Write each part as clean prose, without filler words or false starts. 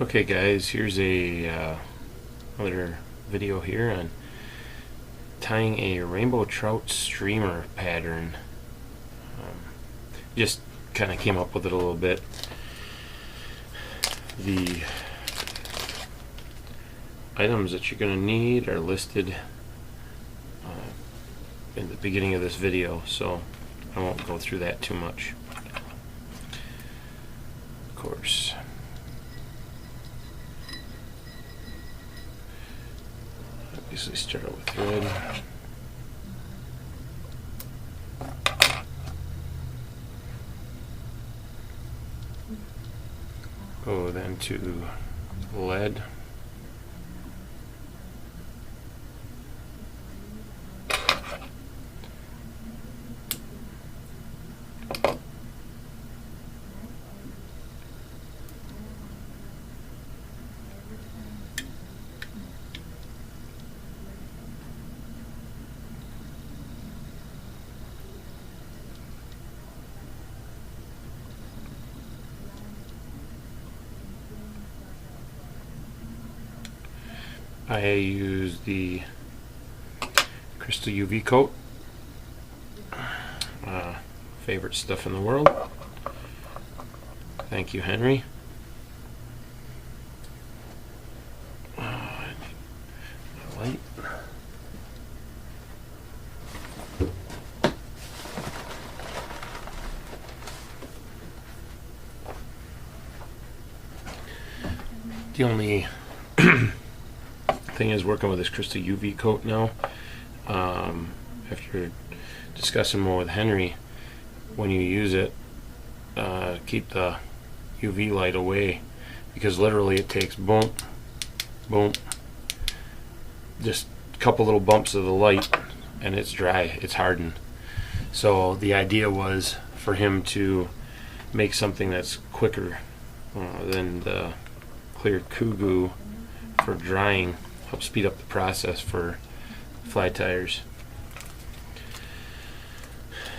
Okay guys, here's a another video here on tying a rainbow trout streamer pattern. Just kind of came up with it a little bit. The items that you're going to need are listed in the beginning of this video, so I won't go through that too much. Of course, obviously start out with thread. Go then to lead. I use the crystal UV coat, favorite stuff in the world. Thank you, Henry. Light. The only thing is working with this crystal UV coat now. After discussing more with Henry, when you use it, keep the UV light away, because literally it takes boom, boom, just a couple little bumps of the light and it's dry, it's hardened. So the idea was for him to make something that's quicker than the clear Kugu for drying. Help speed up the process for fly tires.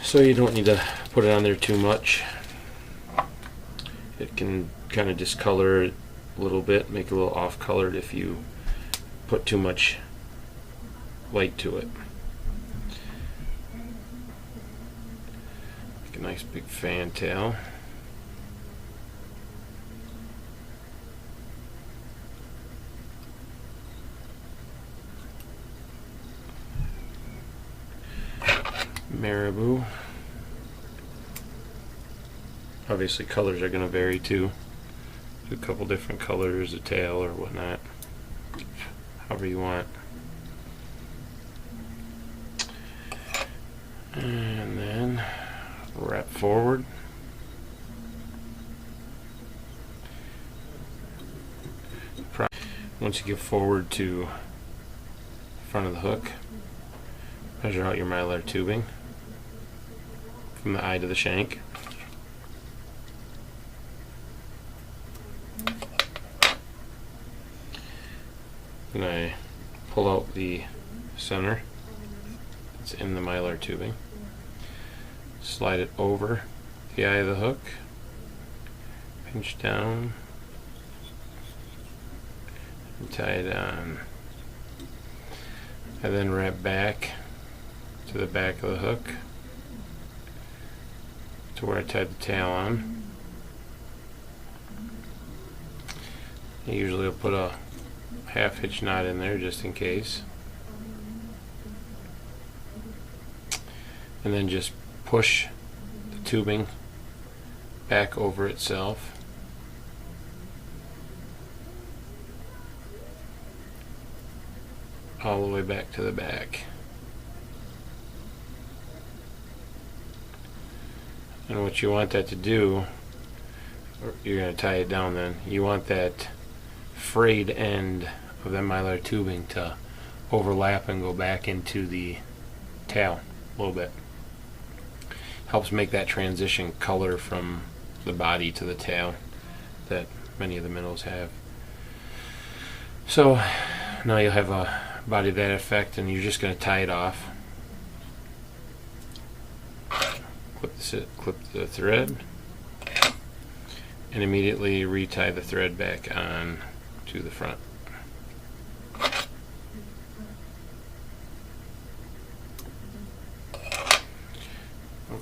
So you don't need to put it on there too much. It can kind of discolor it a little bit, make it a little off-colored if you put too much light to it. Make a nice big fantail. Marabou. Obviously colors are going to vary too. Do a couple different colors, a tail or whatnot, however you want. And then wrap forward. Once you get forward to front of the hook, measure out your mylar tubing from the eye to the shank. Then I pull out the center that's in the mylar tubing, slide it over the eye of the hook, pinch down, and tie it on. I then wrap back to the back of the hook to where I tied the tail on. I usually will put a half hitch knot in there just in case, and then just push the tubing back over itself. All the way back to the back. And what you want that to do, or you're going to tie it down then, you want that frayed end of that mylar tubing to overlap and go back into the tail a little bit. Helps make that transition color from the body to the tail that many of the minnows have. So now you'll have a body of that effect, and you're just going to tie it off. Clip the thread, and immediately retie the thread back on to the front.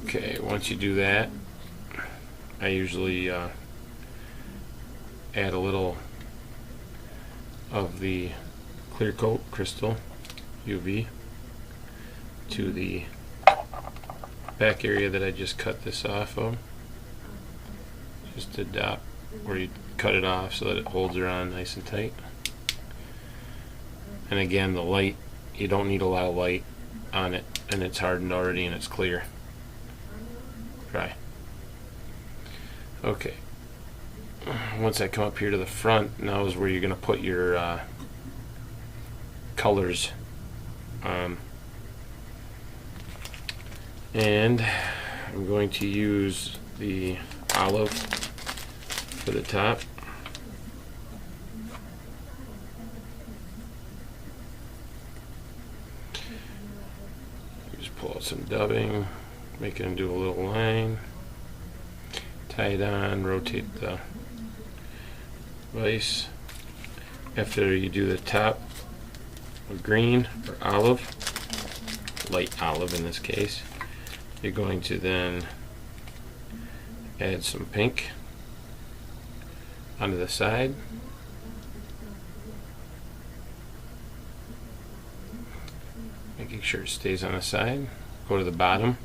Okay, once you do that, I usually add a little of the clear coat crystal UV to the back area that I just cut this off of, just to dot where you cut it off so that it holds her on nice and tight. And again, the light, you don't need a lot of light on it, and it's hardened already and it's clear. Try. Okay, once I come up here to the front, now is where you're going to put your colors on. And I'm going to use the olive for the top. Just pull out some dubbing, make it into a little line, tie it on, rotate the vise. After you do the top of green or olive, light olive in this case, you're going to then add some pink onto the side. Making sure it stays on the side. Go to the bottom.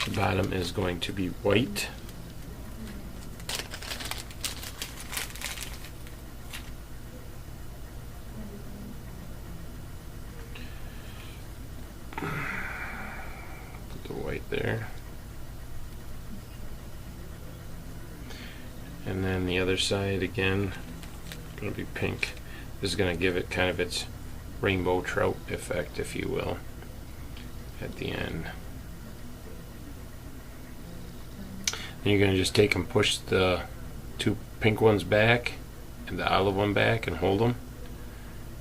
The bottom is going to be white. Put the white there. And then the other side again, going to be pink. This is going to give it kind of its rainbow trout effect, if you will, at the end. And you're going to just take and push the two pink ones back and the olive one back and hold them,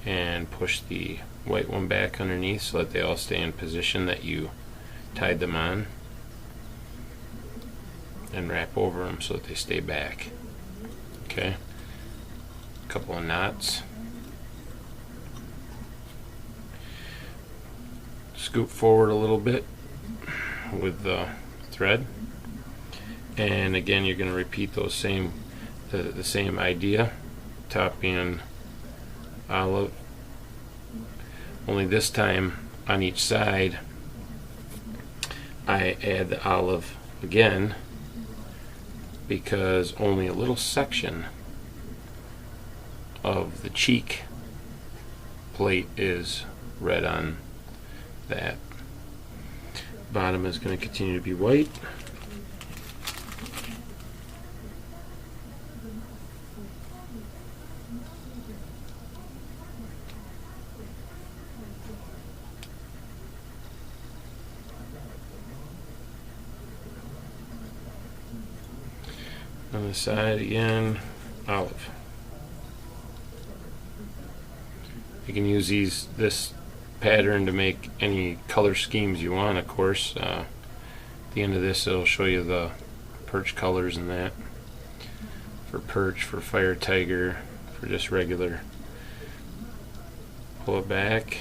and push the white one back underneath so that they all stay in position that you tied them on, and wrap over them so that they stay back. Okay, a couple of knots. Scoop forward a little bit with the thread, and again you're going to repeat those same the same idea. Top being olive, only this time on each side I add the olive again, because only a little section of the cheek plate is red on that. Bottom is going to continue to be white. On the side again, olive. You can use this pattern to make any color schemes you want, of course. At the end of this it'll show you the perch colors and that. For perch, for fire tiger, for just regular. Pull it back.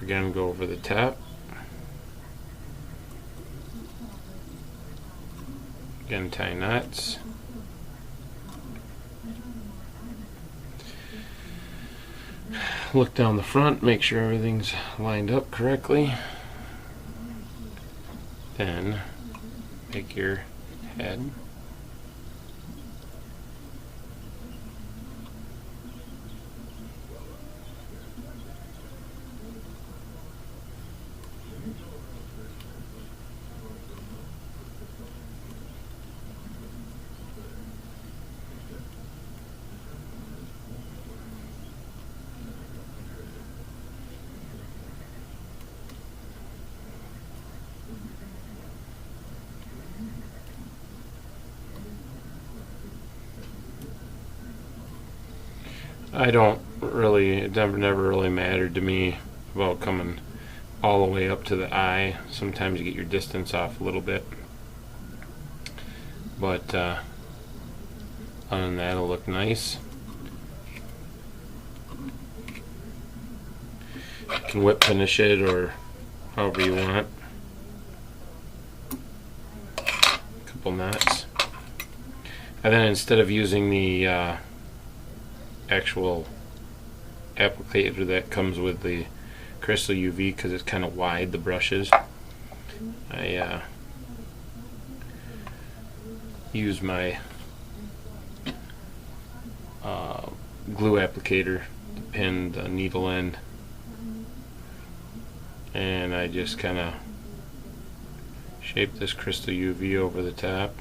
Again, go over the top. Again, tie knots. Look down the front, make sure everything's lined up correctly. Then make your head. It never really mattered to me about coming all the way up to the eye. Sometimes you get your distance off a little bit. but other than that, it'll look nice. You can whip finish it or however you want. A couple knots. And then instead of using the actual applicator that comes with the Crystal UV, because it's kind of wide, the brushes, I use my glue applicator to pin the needle end, and I just kind of shape this Crystal UV over the top,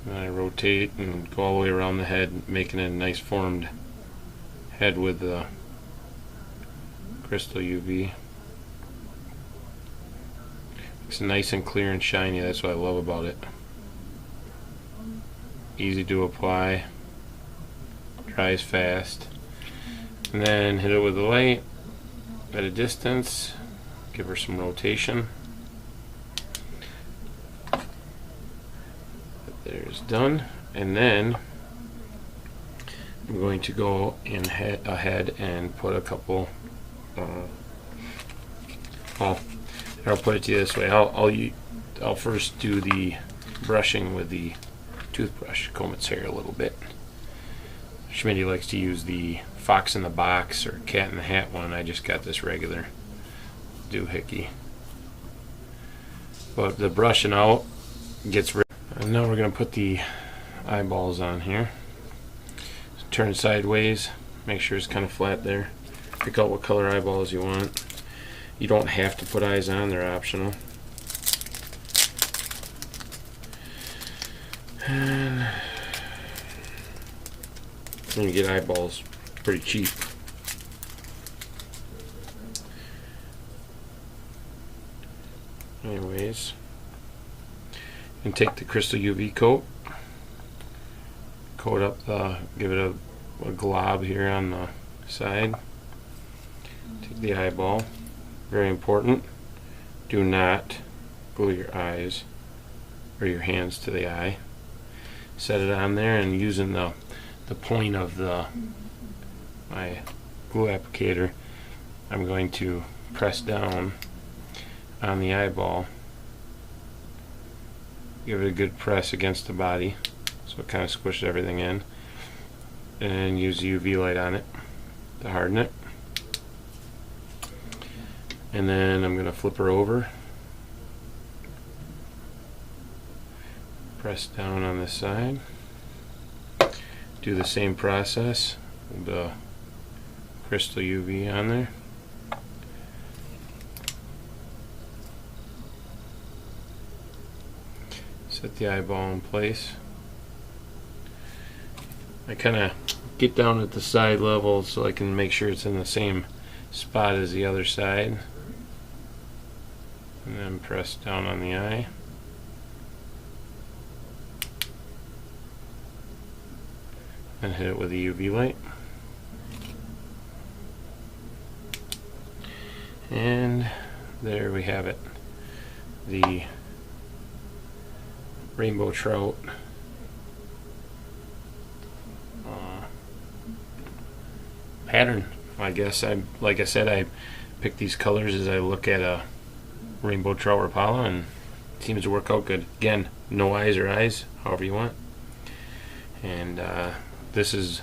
and I rotate and go all the way around the head, making a nice formed head with the Crystal UV. It's nice and clear and shiny. That's what I love about it. Easy to apply, dries fast, and then hit it with the light at a distance, give her some rotation. There's done, and then I'm going to go in ahead and put a couple I'll put it to you this way. I'll first do the brushing with the toothbrush, comb its hair a little bit. Schmitty likes to use the Fox in the Box or Cat in the Hat one. I just got this regular doohickey. But the brushing out gets rid. And now we're going to put the eyeballs on here. So turn sideways, make sure it's kind of flat there. Pick out what color eyeballs you want. You don't have to put eyes on, they're optional. And you get eyeballs pretty cheap. Anyways, and take the Crystal UV coat, coat up give it a glob here on the side. Take the eyeball. Very important, do not glue your eyes or your hands to the eye. Set it on there, and using the point of my glue applicator, I'm going to press down on the eyeball. Give it a good press against the body so it kind of squishes everything in, and use the UV light on it to harden it. And then I'm going to flip her over, press down on this side, do the same process with the Crystal UV on there. Set the eyeball in place. I kind of get down at the side level so I can make sure it's in the same spot as the other side. And then press down on the eye. And hit it with the UV light. And there we have it. The rainbow trout pattern. I guess like I said, I pick these colors as I look at a rainbow trout Rapala, and it seems to work out good. Again, no eyes or eyes, however you want. And this is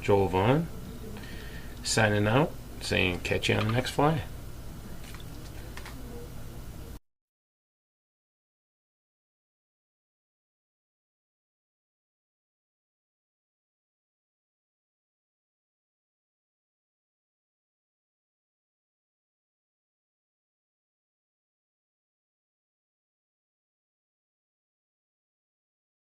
Joel Vaughn signing out, saying catch you on the next fly.